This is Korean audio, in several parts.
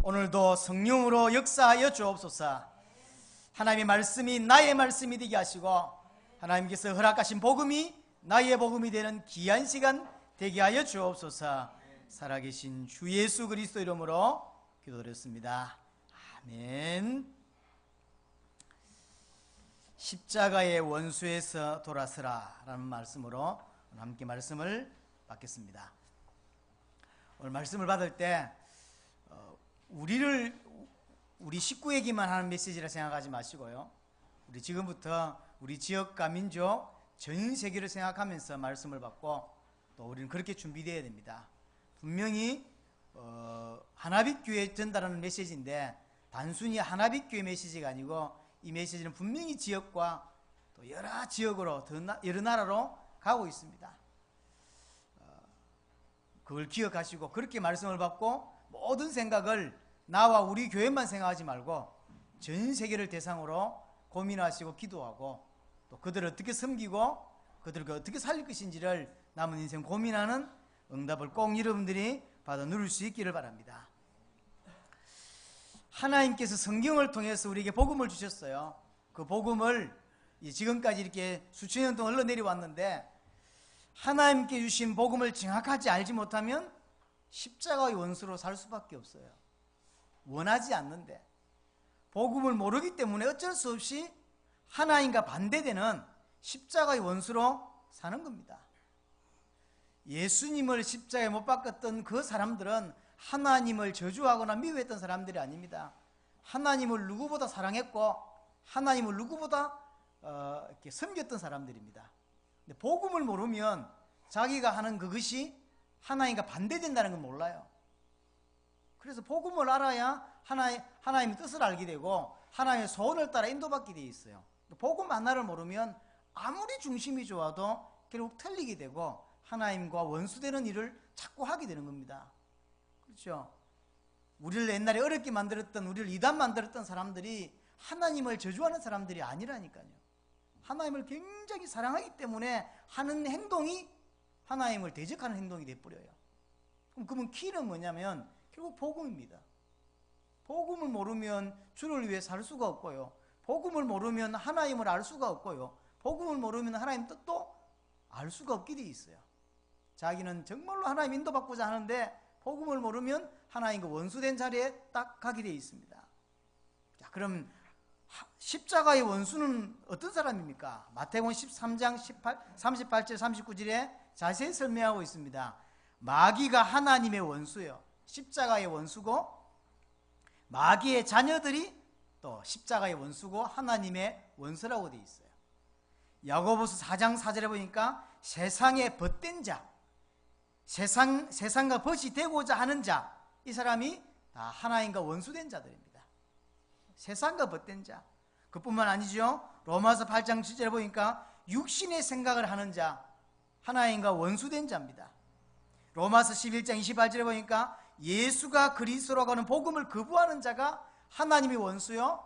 오늘도 성령으로 역사하여 주옵소서. 하나님의 말씀이 나의 말씀이 되게 하시고 하나님께서 허락하신 복음이 나의 복음이 되는 귀한 시간 되게 하여 주옵소서. 살아계신 주 예수 그리스도 이름으로 기도드렸습니다. 아멘. 십자가의 원수에서 돌아서라 라는 말씀으로 함께 말씀을 받겠습니다. 오늘 말씀을 받을 때 우리 식구에게만 하는 메시지라 생각하지 마시고요, 우리 지금부터 우리 지역과 민족 전 세계를 생각하면서 말씀을 받고 또 우리는 그렇게 준비되어야 됩니다. 분명히 하나빛교회 전달하는 메시지인데 단순히 하나빛교회 메시지가 아니고 이 메시지는 분명히 지역과 또 여러 지역으로 여러 나라로 가고 있습니다. 그걸 기억하시고 그렇게 말씀을 받고 모든 생각을 나와 우리 교회만 생각하지 말고 전 세계를 대상으로 고민하시고 기도하고 또 그들을 어떻게 섬기고 그들을 어떻게 살릴 것인지를 남은 인생 고민하는 응답을 꼭 여러분들이 받아 누릴 수 있기를 바랍니다. 하나님께서 성경을 통해서 우리에게 복음을 주셨어요. 그 복음을 지금까지 이렇게 수천 년 동안 흘러내려왔는데 하나님께 주신 복음을 정확하게 알지 못하면 십자가의 원수로 살 수밖에 없어요. 원하지 않는데 복음을 모르기 때문에 어쩔 수 없이 하나님과 반대되는 십자가의 원수로 사는 겁니다. 예수님을 십자가에 못 박았던 그 사람들은 하나님을 저주하거나 미워했던 사람들이 아닙니다. 하나님을 누구보다 사랑했고 하나님을 누구보다 이렇게 섬겼던 사람들입니다. 근데 복음을 모르면 자기가 하는 그것이 하나님과 반대된다는 건 몰라요. 그래서 복음을 알아야 하나님의 뜻을 알게 되고 하나님의 소원을 따라 인도받게 되어 있어요. 복음 하나를 모르면 아무리 중심이 좋아도 결국 틀리게 되고 하나님과 원수되는 일을 자꾸 하게 되는 겁니다. 그렇죠? 우리를 옛날에 어렵게 만들었던, 우리를 이단 만들었던 사람들이 하나님을 저주하는 사람들이 아니라니까요. 하나님을 굉장히 사랑하기 때문에 하는 행동이 하나님을 대적하는 행동이 돼버려요. 그러면 키는 뭐냐면 결국 복음입니다. 복음을 모르면 주를 위해 살 수가 없고요, 복음을 모르면 하나님을 알 수가 없고요, 복음을 모르면 하나님 뜻도 알 수가 없게 돼 있어요. 자기는 정말로 하나님 인도받고자 하는데 복음을 모르면 하나님과 원수된 자리에 딱 가게 돼 있습니다. 자, 그럼 십자가의 원수는 어떤 사람입니까? 마태복음 13장 38절 39절에 자세히 설명하고 있습니다. 마귀가 하나님의 원수요, 십자가의 원수고 마귀의 자녀들이 또 십자가의 원수고 하나님의 원수라고 되어 있어요. 야고보서 4장 4절에 보니까 세상에 벗된 자, 세상과 벗이 되고자 하는 자, 이 사람이 다 하나님과 원수된 자들입니다. 세상과 벗된 자. 그뿐만 아니죠. 로마서 8장 7절에 보니까 육신의 생각을 하는 자, 하나님과 원수된 자입니다. 로마서 11장 28절에 보니까 예수가 그리스도라고 하는 복음을 거부하는 자가 하나님의 원수요,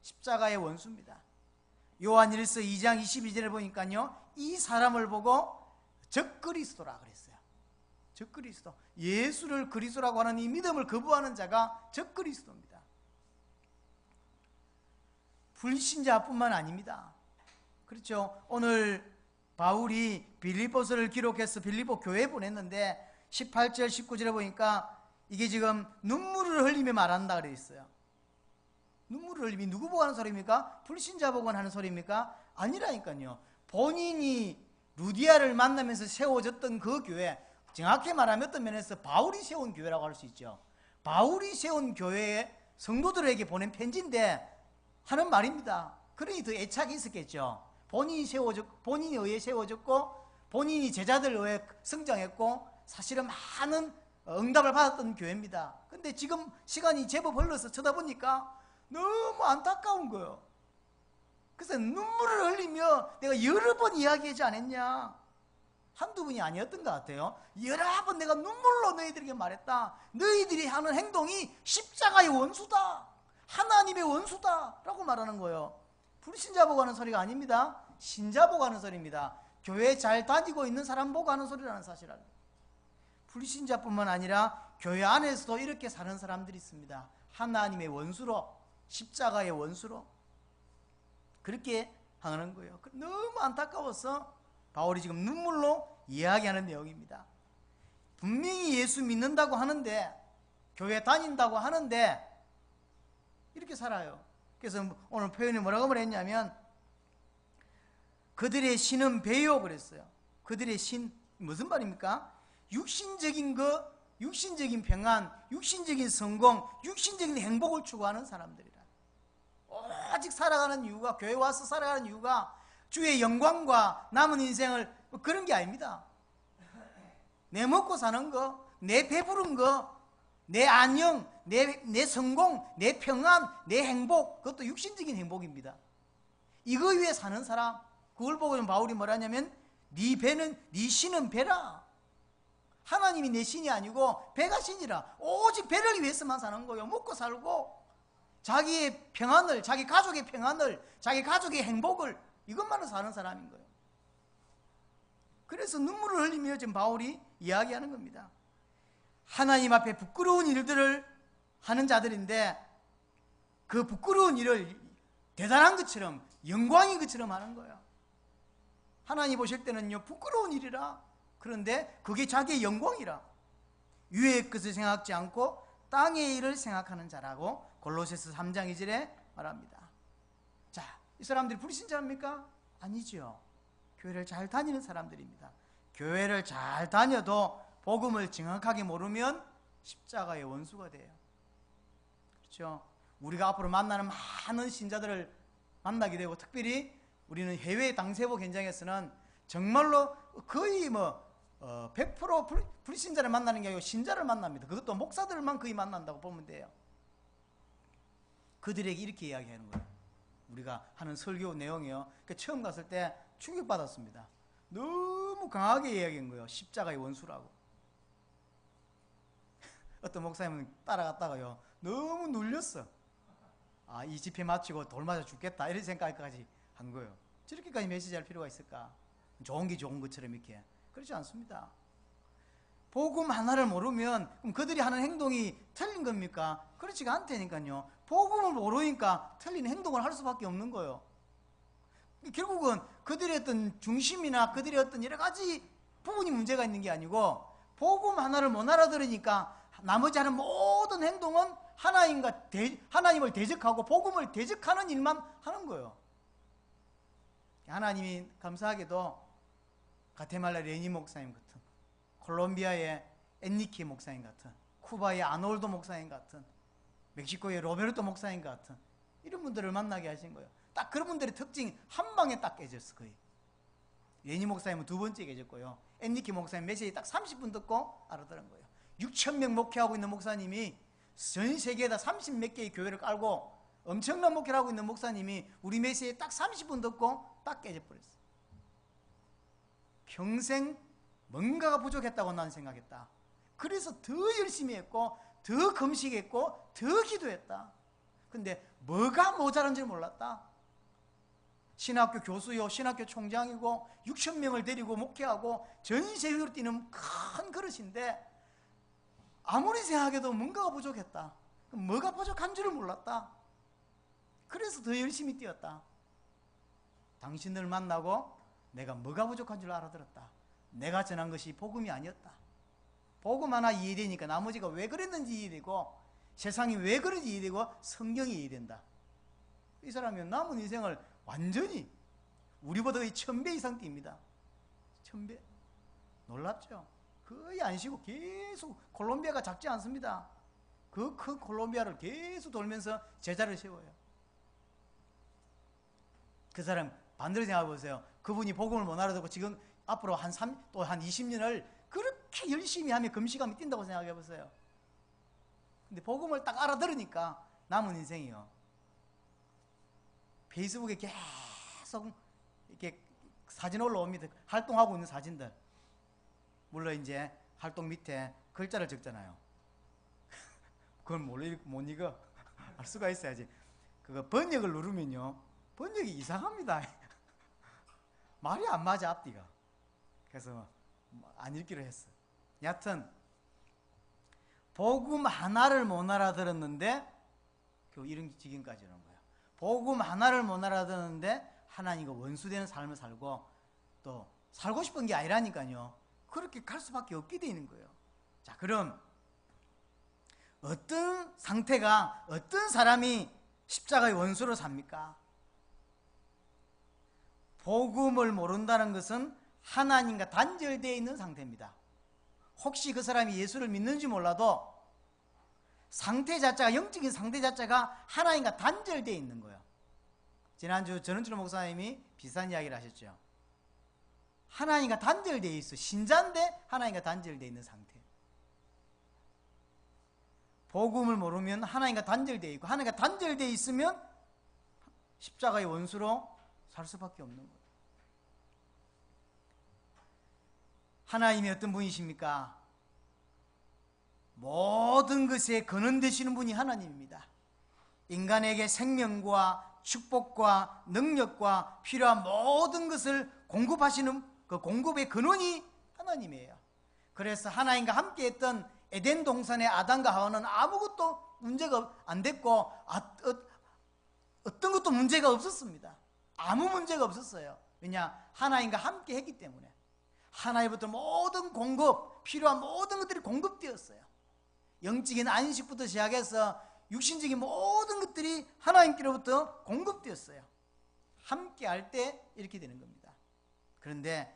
십자가의 원수입니다. 요한일서 2장 22절에 보니까요, 이 사람을 보고 적그리스도라 그랬어요. 적그리스도, 예수를 그리스도라고 하는 이 믿음을 거부하는 자가 적그리스도입니다. 불신자뿐만 아닙니다. 그렇죠? 오늘 바울이 빌립보서를 기록해서 빌립보 교회에 보냈는데 18절 19절에 보니까 이게 지금 눈물을 흘리며 말한다 그래 있어요. 눈물을 흘리며 누구 보고 하는 소리입니까? 불신자 보고 하는 소리입니까? 아니라니까요. 본인이 루디아를 만나면서 세워졌던 그 교회, 정확히 말하면 어떤 면에서 바울이 세운 교회라고 할 수 있죠. 바울이 세운 교회에 성도들에게 보낸 편지인데 하는 말입니다. 그러니 더 애착이 있었겠죠. 본인이 의해 세워졌고 본인이 제자들에 의해 성장했고 사실은 많은 응답을 받았던 교회입니다. 근데 지금 시간이 제법 흘러서 쳐다보니까 너무 안타까운 거예요. 그래서 눈물을 흘리며 내가 여러 번 이야기하지 않았냐, 한두 번이 아니었던 것 같아요. 여러 번 내가 눈물로 너희들에게 말했다. 너희들이 하는 행동이 십자가의 원수다, 하나님의 원수다 라고 말하는 거예요. 불신자 보고 하는 소리가 아닙니다. 신자 보고 하는 소리입니다. 교회 잘 다니고 있는 사람 보고 하는 소리라는 사실 알아요. 불신자뿐만 아니라 교회 안에서도 이렇게 사는 사람들이 있습니다. 하나님의 원수로, 십자가의 원수로 그렇게 하는 거예요. 너무 안타까워서 바울이 지금 눈물로 이야기하는 내용입니다. 분명히 예수 믿는다고 하는데, 교회 다닌다고 하는데 이렇게 살아요. 그래서 오늘 표현이 뭐라고 말했냐면, 그들의 신은 배요 그랬어요. 그들의 신, 무슨 말입니까? 육신적인 것, 육신적인 평안, 육신적인 성공, 육신적인 행복을 추구하는 사람들이라. 오직 살아가는 이유가, 교회 와서 살아가는 이유가 주의 영광과 남은 인생을, 그런 게 아닙니다. 내 먹고 사는 거, 내 배부른 거, 내 안녕, 내 성공, 내 평안, 내 행복, 그것도 육신적인 행복입니다. 이거 위해 사는 사람, 그걸 보고 바울이 뭐라냐면, 네 배는, 네 신은 배라. 하나님이 내 신이 아니고 배가 신이라. 오직 배를 위해서만 사는 거예요. 먹고 살고 자기의 평안을, 자기 가족의 평안을, 자기 가족의 행복을, 이것만으로 사는 사람인 거예요. 그래서 눈물을 흘리며 지금 바울이 이야기하는 겁니다. 하나님 앞에 부끄러운 일들을 하는 자들인데, 그 부끄러운 일을 대단한 것처럼, 영광인 것처럼 하는 거예요. 하나님 보실 때는요, 부끄러운 일이라. 그런데 그게 자기의 영광이라. 위의 것을 생각지 않고 땅의 일을 생각하는 자라고 골로새서 3장 2절에 말합니다. 자, 이 사람들이 불신자입니까? 아니죠. 교회를 잘 다니는 사람들입니다. 교회를 잘 다녀도 복음을 정확하게 모르면 십자가의 원수가 돼요. 그렇죠? 우리가 앞으로 만나는 많은 신자들을 만나게 되고, 특별히 우리는 해외 당세복 현장에서는 정말로 거의 100% 불신자를 만나는 게 아니고 신자를 만납니다. 그것도 목사들만 거의 만난다고 보면 돼요. 그들에게 이렇게 이야기하는 거예요. 우리가 하는 설교 내용이요. 처음 갔을 때 충격받았습니다. 너무 강하게 이야기한 거예요. 십자가의 원수라고. 어떤 목사님은 따라갔다가요, 너무 눌렸어. 아, 이 집회 마치고 돌 맞아 죽겠다, 이런 생각까지 한 거예요. 저렇게까지 메시지할 필요가 있을까? 좋은 게 좋은 것처럼 이렇게. 그렇지 않습니다. 복음 하나를 모르면 그럼 그들이 하는 행동이 틀린 겁니까? 그렇지가 않다니까요. 복음을 모르니까 틀린 행동을 할 수밖에 없는 거예요. 결국은 그들의 어떤 중심이나 그들의 어떤 여러 가지 부분이 문제가 있는 게 아니고, 복음 하나를 못 알아들으니까 나머지 하는 모든 행동은 하나님을 대적하고 복음을 대적하는 일만 하는 거예요. 하나님이 감사하게도 가테말라 레니 목사님 같은, 콜롬비아의 엔리케 목사님 같은, 쿠바의 아놀도 목사님 같은, 멕시코의 로베르토 목사님 같은 이런 분들을 만나게 하신 거예요. 딱 그런 분들의 특징이 한 방에 딱 깨졌어. 거의. 레니 목사님은 두 번째 깨졌고요. 엔리케 목사님 메시지 딱 30분 듣고 알아들은 거예요. 6,000명 목회하고 있는 목사님이 전 세계에다 30몇 개의 교회를 깔고 엄청난 목회를 하고 있는 목사님이 우리 메시지 딱 30분 듣고 딱 깨져버렸어. 평생 뭔가가 부족했다고 난 생각했다. 그래서 더 열심히 했고, 더 금식했고, 더 기도했다. 근데 뭐가 모자란지 몰랐다. 신학교 교수요, 신학교 총장이고 6,000명을 데리고 목회하고 전 세계로 뛰는 큰 그릇인데, 아무리 생각해도 뭔가가 부족했다. 뭐가 부족한 줄을 몰랐다. 그래서 더 열심히 뛰었다. 당신들 만나고 내가 뭐가 부족한 줄 알아들었다. 내가 전한 것이 복음이 아니었다. 복음 하나 이해되니까 나머지가 왜 그랬는지 이해되고, 세상이 왜 그런지 이해되고, 성경이 이해된다. 이 사람이 남은 인생을 완전히 우리보다 1000배 이상 뜁니다. 1000배. 놀랍죠? 거의 안 쉬고 계속, 콜롬비아가 작지 않습니다. 그 큰 콜롬비아를 계속 돌면서 제자를 세워요. 그 사람 반대로 생각해 보세요. 그분이 복음을 못 알아듣고 지금 앞으로 한 20년을 그렇게 열심히 하며 금식하며 뛴다고 생각해 보세요. 근데 복음을 딱 알아들으니까 남은 인생이요, 페이스북에 계속 이렇게 사진 올라옵니다. 활동하고 있는 사진들. 물론 이제 활동 밑에 글자를 적잖아요. 그걸 못 읽어. 알 수가 있어야지. 그거 번역을 누르면요, 번역이 이상합니다. 말이 안 맞아, 앞뒤가. 그래서 안 읽기로 했어. 여하튼 복음 하나를 못 알아들었는데 겨우 이런 지경까지 오는 거예요. 복음 하나를 못 알아듣는데 하나님과 원수되는 삶을 살고 또 살고 싶은 게 아니라니까요. 그렇게 갈 수밖에 없게 되는 거예요. 자, 그럼 어떤 상태가, 어떤 사람이 십자가의 원수로 삽니까? 복음을 모른다는 것은 하나님과 단절되어 있는 상태입니다. 혹시 그 사람이 예수를 믿는지 몰라도 상태 자체가, 영적인 상태 자체가 하나님과 단절되어 있는 거예요. 지난주 전은철 목사님이 비슷한 이야기를 하셨죠. 하나님과 단절되어 있어. 신자인데 하나님과 단절되어 있는 상태. 복음을 모르면 하나님과 단절되어 있고, 하나님과 단절되어 있으면 십자가의 원수로 살 수밖에 없는 거예요. 하나님이 어떤 분이십니까? 모든 것에 근원 되시는 분이 하나님입니다. 인간에게 생명과 축복과 능력과 필요한 모든 것을 공급하시는 그 공급의 근원이 하나님이에요. 그래서 하나님과 함께 했던 에덴 동산의 아담과 하와는 아무것도 문제가 안 됐고 어떤 것도 문제가 없었습니다. 아무 문제가 없었어요. 왜냐? 하나님과 함께 했기 때문에. 하나님부터 모든 공급, 필요한 모든 것들이 공급되었어요. 영적인 안식부터 시작해서 육신적인 모든 것들이 하나님께로부터 공급되었어요. 함께 할 때 이렇게 되는 겁니다. 그런데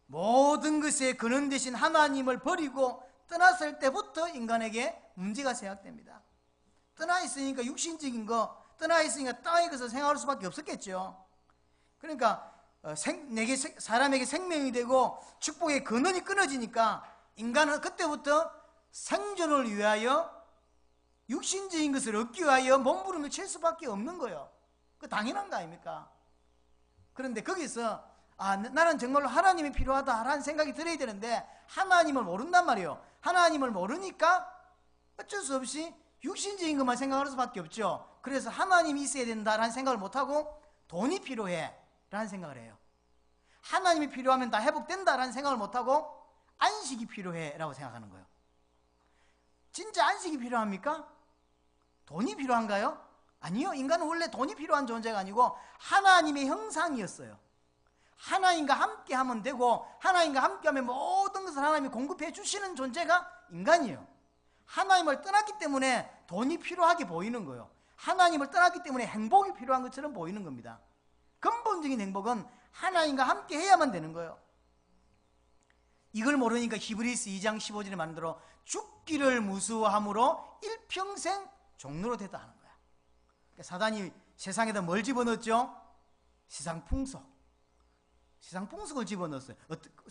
모든 것에 근원 되신 하나님을 버리고 떠났을 때부터 인간에게 문제가 시작됩니다. 떠나 있으니까 육신적인 거, 떠나 있으니까 땅의 것을 생각할 수밖에 없었겠죠. 그러니까 사람에게 생명이 되고 축복의 근원이 끊어지니까 인간은 그때부터 생존을 위하여 육신적인 것을 얻기 위하여 몸부림을 칠 수밖에 없는 거예요. 그 당연한 거 아닙니까? 그런데 거기서 나는 정말로 하나님이 필요하다라는 생각이 들어야 되는데 하나님을 모른단 말이에요. 하나님을 모르니까 어쩔 수 없이 육신적인 것만 생각할 수밖에 없죠. 그래서 하나님이 있어야 된다라는 생각을 못하고 돈이 필요해 라는 생각을 해요. 하나님이 필요하면 다 회복된다라는 생각을 못하고 안식이 필요해 라고 생각하는 거예요. 진짜 안식이 필요합니까? 돈이 필요한가요? 아니요. 인간은 원래 돈이 필요한 존재가 아니고 하나님의 형상이었어요. 하나님과 함께 하면 되고 하나님과 함께 하면 모든 것을 하나님이 공급해 주시는 존재가 인간이에요. 하나님을 떠났기 때문에 돈이 필요하게 보이는 거예요. 하나님을 떠났기 때문에 행복이 필요한 것처럼 보이는 겁니다. 근본적인 행복은 하나님과 함께 해야만 되는 거예요. 이걸 모르니까 히브리서 2장 15절에 만들어 죽기를 무수함으로 일평생 종로로 됐다 하는 거야. 그러니까 사단이 세상에다 뭘 집어넣었죠? 세상 풍속. 세상 풍속을 집어넣었어요.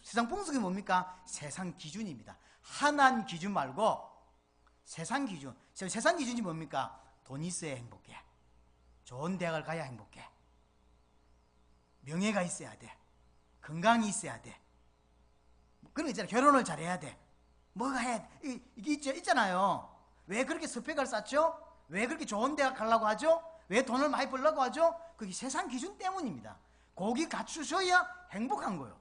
세상 풍속이 뭡니까? 세상 기준입니다. 하나님 기준 말고 세상 기준. 세상 기준이 뭡니까? 돈이 있어야 행복해. 좋은 대학을 가야 행복해. 명예가 있어야 돼. 건강이 있어야 돼. 그런 거 있잖아요. 결혼을 잘해야 돼. 뭐가 해야 돼. 이게 있잖아요. 왜 그렇게 스펙을 쌓죠? 왜 그렇게 좋은 대학 가려고 하죠? 왜 돈을 많이 벌려고 하죠? 그게 세상 기준 때문입니다. 거기 갖추셔야 행복한 거예요.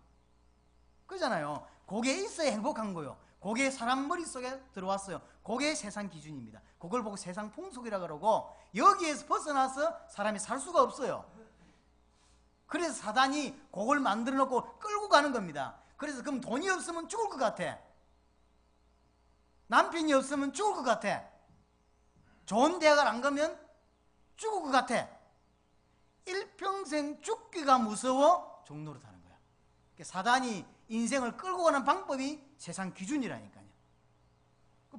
그러잖아요. 거기에 있어야 행복한 거예요. 거기에 사람 머릿속에 들어왔어요. 그게 세상 기준입니다. 그걸 보고 세상 풍속이라 그러고 여기에서 벗어나서 사람이 살 수가 없어요. 그래서 사단이 그걸 만들어 놓고 끌고 가는 겁니다. 그래서 그럼 돈이 없으면 죽을 것 같아. 남편이 없으면 죽을 것 같아. 좋은 대학을 안 가면 죽을 것 같아. 일평생 죽기가 무서워 종노릇 하는 거야. 사단이 인생을 끌고 가는 방법이 세상 기준이라니까요.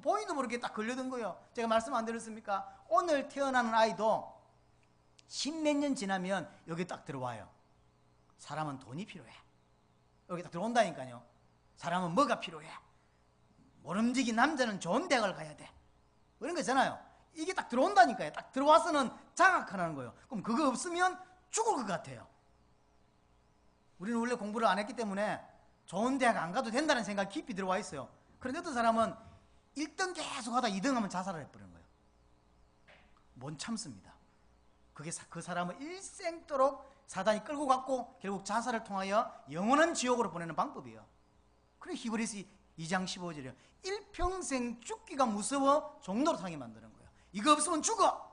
본인도 모르게 딱 걸려든 거예요. 제가 말씀 안 드렸습니까? 오늘 태어나는 아이도 십몇 년 지나면 여기 딱 들어와요. 사람은 돈이 필요해. 여기 딱 들어온다니까요. 사람은 뭐가 필요해. 모름지기 남자는 좋은 대학을 가야 돼. 그런 거잖아요. 이게 딱 들어온다니까요. 딱 들어와서는 장악하는 거예요. 그럼 그거 없으면 죽을 것 같아요. 우리는 원래 공부를 안 했기 때문에 좋은 대학 안 가도 된다는 생각이 깊이 들어와 있어요. 그런데 어떤 사람은 1등 계속 하다 2등 하면 자살을 해버리는 거예요. 못 참습니다. 그게 그 사람을 일생도록 사단이 끌고 갔고 결국 자살을 통하여 영원한 지옥으로 보내는 방법이에요. 그래 히브리서 2장 15절이요. 일평생 죽기가 무서워 종로로 타게 만드는 거예요. 이거 없으면 죽어.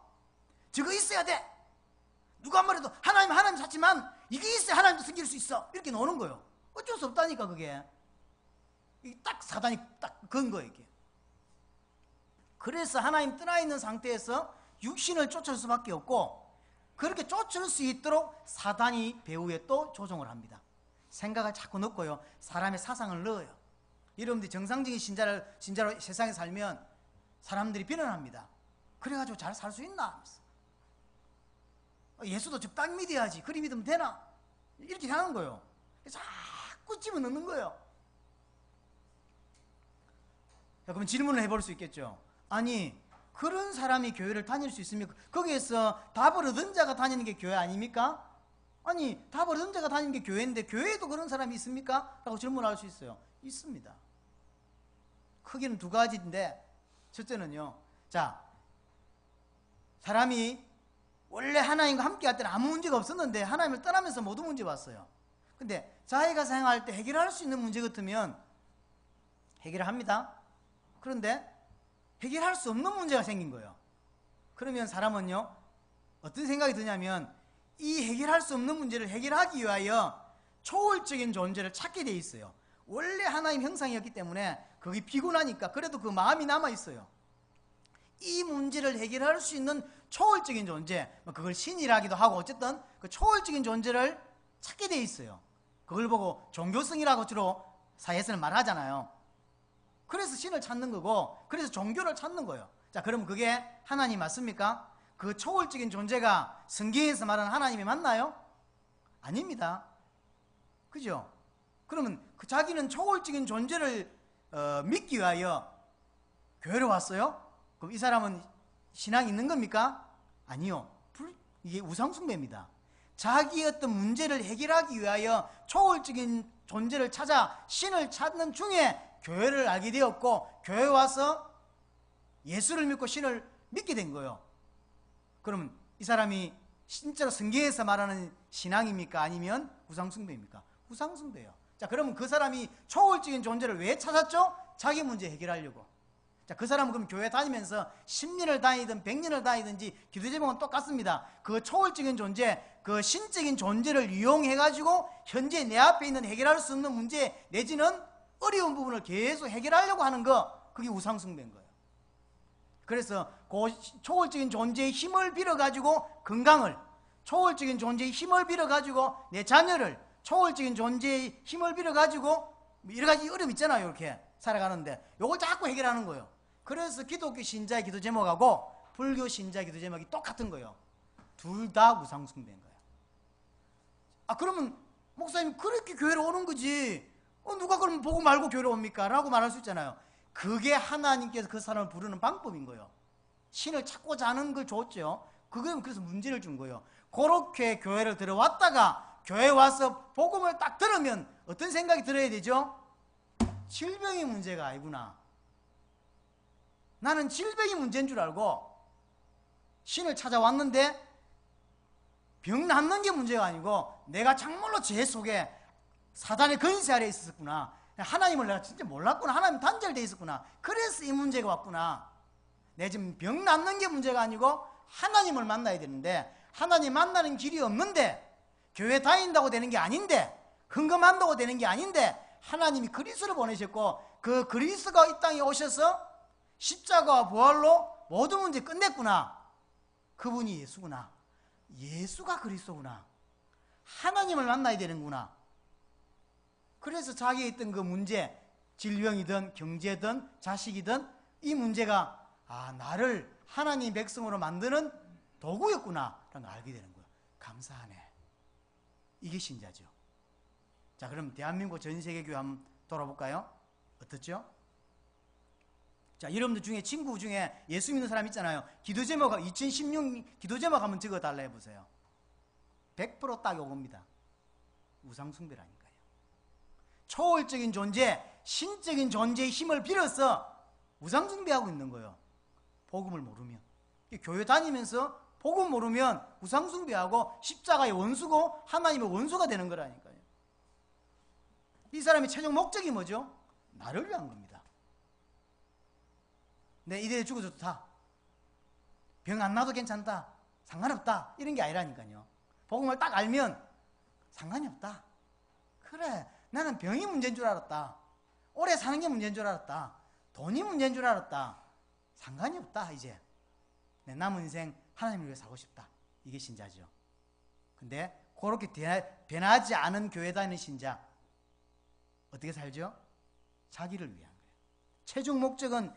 저거 있어야 돼. 누가 말해도 하나님 찾지만 이게 있어야 하나님도 섬길 수 있어. 이렇게 노는 거예요. 어쩔 수 없다니까 그게. 이게 딱 사단이 딱 건 거예요 이게. 그래서 하나님 떠나 있는 상태에서 육신을 쫓을 수밖에 없고, 그렇게 쫓을 수 있도록 사단이 배후에 또 조종을 합니다. 생각을 자꾸 넣고요, 사람의 사상을 넣어요. 여러분들이 정상적인 신자로 세상에 살면 사람들이 비난합니다. 그래가지고 잘 살 수 있나? 예수도 적당히 믿어야지. 그리 믿으면 되나? 이렇게 하는 거예요. 자꾸 집어넣는 거예요. 자, 그럼 질문을 해볼 수 있겠죠. 아니, 그런 사람이 교회를 다닐 수 있습니까? 거기에서 답을 얻은 자가 다니는 게 교회 아닙니까? 아니, 답을 얻은 자가 다니는 게 교회인데 교회에도 그런 사람이 있습니까? 라고 질문할 수 있어요. 있습니다. 크기는 두 가지인데, 첫째는요, 자, 사람이 원래 하나님과 함께 할 때는 아무 문제가 없었는데 하나님을 떠나면서 모든 문제 왔어요. 근데 자기가 생각할 때 해결할 수 있는 문제 같으면 해결을 합니다. 그런데 해결할 수 없는 문제가 생긴 거예요. 그러면 사람은요, 어떤 생각이 드냐면 이 해결할 수 없는 문제를 해결하기 위하여 초월적인 존재를 찾게 돼 있어요. 원래 하나님 형상이었기 때문에 거기 피곤하니까 그래도 그 마음이 남아 있어요. 이 문제를 해결할 수 있는 초월적인 존재, 그걸 신이라기도 하고 어쨌든 그 초월적인 존재를 찾게 돼 있어요. 그걸 보고 종교성이라고 주로 사회에서는 말하잖아요. 그래서 신을 찾는 거고, 그래서 종교를 찾는 거예요. 자, 그럼 그게 하나님 맞습니까? 그 초월적인 존재가 성경에서 말하는 하나님이 맞나요? 아닙니다. 그죠? 그러면 그 자기는 초월적인 존재를 믿기 위하여 교회로 왔어요? 그럼 이 사람은 신앙이 있는 겁니까? 아니요. 이게 우상숭배입니다. 자기의 어떤 문제를 해결하기 위하여 초월적인 존재를 찾아 신을 찾는 중에 교회를 알게 되었고, 교회에 와서 예수를 믿고 신을 믿게 된 거예요. 그러면 이 사람이 진짜로 성경에서 말하는 신앙입니까? 아니면 우상숭배입니까? 우상숭배예요. 자, 그러면 그 사람이 초월적인 존재를 왜 찾았죠? 자기 문제 해결하려고. 자, 그 사람은 그럼 교회 다니면서 10년을 다니든 100년을 다니든지 기도 제목은 똑같습니다. 그 초월적인 존재, 그 신적인 존재를 이용해가지고 현재 내 앞에 있는 해결할 수 없는 문제 내지는 어려운 부분을 계속 해결하려고 하는 거, 그게 우상숭배인 거예요. 그래서 그 초월적인 존재의 힘을 빌어가지고 건강을, 초월적인 존재의 힘을 빌어가지고 내 자녀를, 초월적인 존재의 힘을 빌어가지고 여러 가지 어려움 있잖아요. 이렇게 살아가는데 요걸 자꾸 해결하는 거예요. 그래서 기독교 신자의 기도 제목하고 불교 신자의 기도 제목이 똑같은 거예요. 둘 다 우상숭배인 거예요. 아, 그러면 목사님 그렇게 교회로 오는 거지, 누가 그러면 보고 말고 교회로 옵니까? 라고 말할 수 있잖아요. 그게 하나님께서 그 사람을 부르는 방법인 거예요. 신을 찾고자 하는 걸 줬죠. 그건 그래서 문제를 준 거예요. 그렇게 교회를 들어왔다가 교회에 와서 복음을 딱 들으면 어떤 생각이 들어야 되죠? 질병이 문제가 아니구나. 나는 질병이 문제인 줄 알고 신을 찾아왔는데 병 낫는 게 문제가 아니고 내가 참말로 죄 속에 사단의 권세 아래에 있었구나. 하나님을 내가 진짜 몰랐구나. 하나님 단절되어 있었구나. 그래서 이 문제가 왔구나. 내 지금 병 낫는 게 문제가 아니고 하나님을 만나야 되는데, 하나님 만나는 길이 없는데, 교회 다닌다고 되는 게 아닌데, 헌금한다고 되는 게 아닌데, 하나님이 그리스도를 보내셨고 그 그리스도가 이 땅에 오셔서 십자가와 부활로 모든 문제 끝냈구나. 그분이 예수구나. 예수가 그리스도구나. 하나님을 만나야 되는구나. 그래서 자기에 있던 그 문제, 질병이든 경제든 자식이든 이 문제가 나를 하나님 백성으로 만드는 도구였구나 라는 걸 알게 되는 거예요. 감사하네. 이게 신자죠. 자, 그럼 대한민국 전 세계 교회 한번 돌아볼까요? 어떻죠? 자, 여러분들 중에 친구 중에 예수 믿는 사람 있잖아요. 기도 제목 2016 기도 제목 한번 적어 달라 해보세요. 100% 딱 요겁니다. 우상숭배라니까요. 초월적인 존재, 신적인 존재의 힘을 빌어서 우상숭배하고 있는 거예요. 복음을 모르면. 교회 다니면서 복음 모르면 우상숭배하고 십자가의 원수고 하나님의 원수가 되는 거라니까요. 이 사람의 최종 목적이 뭐죠? 나를 위한 겁니다. 내 이대에 죽어도 다. 병 안 나도 괜찮다. 상관없다. 이런 게 아니라니까요. 복음을 딱 알면 상관이 없다. 그래, 나는 병이 문제인 줄 알았다. 오래 사는 게 문제인 줄 알았다. 돈이 문제인 줄 알았다. 상관이 없다. 이제 내 남은 인생 하나님을 위해 살고 싶다. 이게 신자죠. 근데 그렇게 변하지 않은 교회 다니는 신자 어떻게 살죠? 자기를 위한 거예요. 최종 목적은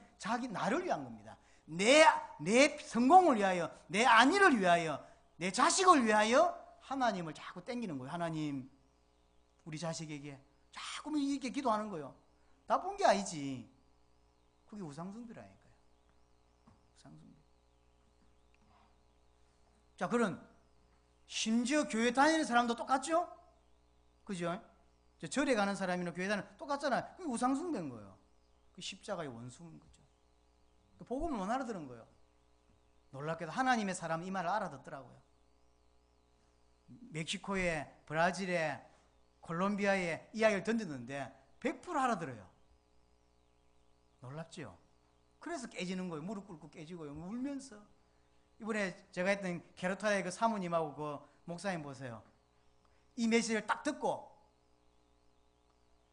나를 위한 겁니다. 내 성공을 위하여, 내 안위를 위하여, 내 자식을 위하여 하나님을 자꾸 땡기는 거예요. 하나님, 우리 자식에게 자꾸 이렇게 기도하는 거예요. 나쁜 게 아니지. 그게 우상숭배라니까요. 우상숭배. 자, 그런 심지어 교회 다니는 사람도 똑같죠? 그죠? 절에 가는 사람이나 교회 다니는 똑같잖아요. 그게 우상숭배인 거예요. 그 십자가의 원수인 거죠. 복음을 못 알아들은 거예요. 놀랍게도 하나님의 사람은 이 말을 알아듣더라고요. 멕시코에, 브라질에, 콜롬비아에 이야기를 던졌는데 100% 알아들어요. 놀랍죠? 그래서 깨지는 거예요. 무릎 꿇고 깨지고요. 울면서. 이번에 제가 했던 게르타의 그 사모님하고 그 목사님 보세요. 이 메시지를 딱 듣고